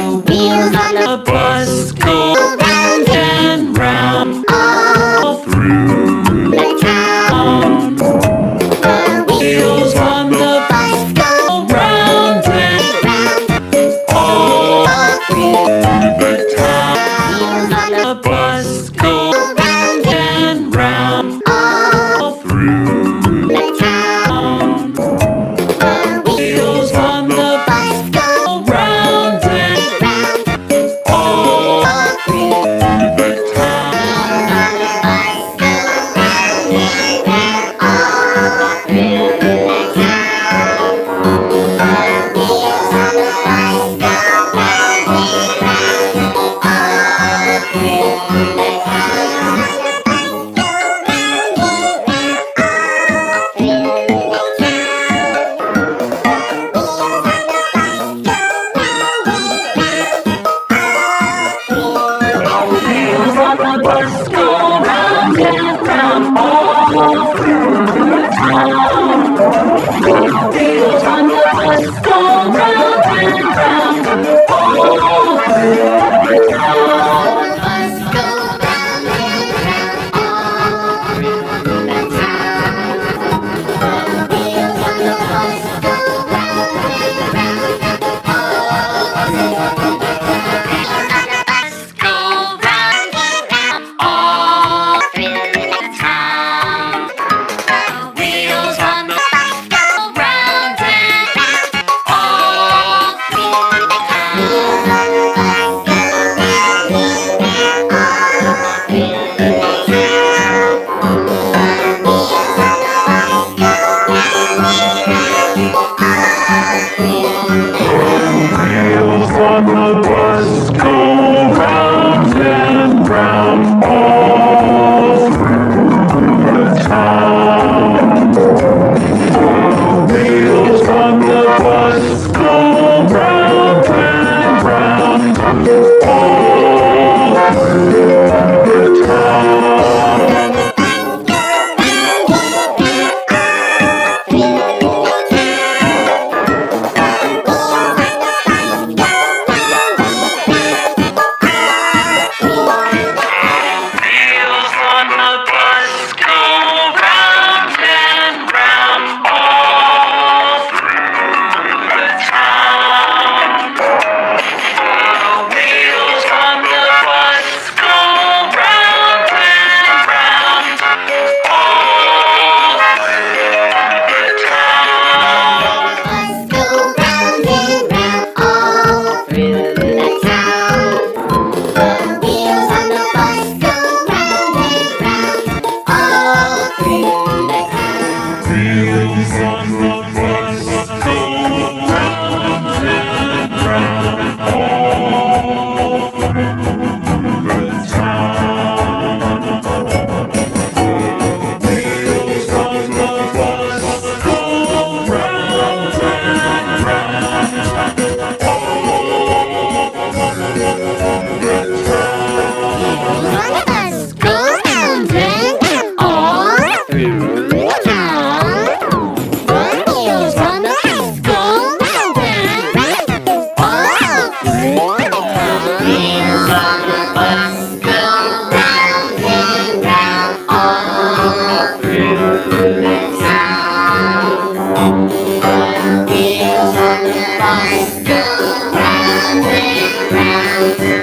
Wheels on the bus go round and round all through the town. The wheels on the bus go round and round all through the town. Wheels on the bus go round and round all through the town. The wheels on the bus go round and round all through the town. Wheels on the bus go round and round all through the town. The bus go round and round all through the town. The wheels on the bus go round and round all through the town. Go round and round all through the town. The wheels on the bus go round and round all through the town. Wheels on the bus go round and round all through the town. Wheels on the bus go round and round all through the town. Wheels on the bus go round and round all through the town. Wheels on the bus go round and round all through the town. Bus go round and round all through the town. The wheels on the bus go round and round all through the town. Wheels on the bus go round and round all through the town. Wheels on the bus go round and round Wheels on the bus go round and round all through the town. Wheels on the bus go round and round all through the town. Wheels on the bus go round and round all through the town. Wheels on the bus go round and round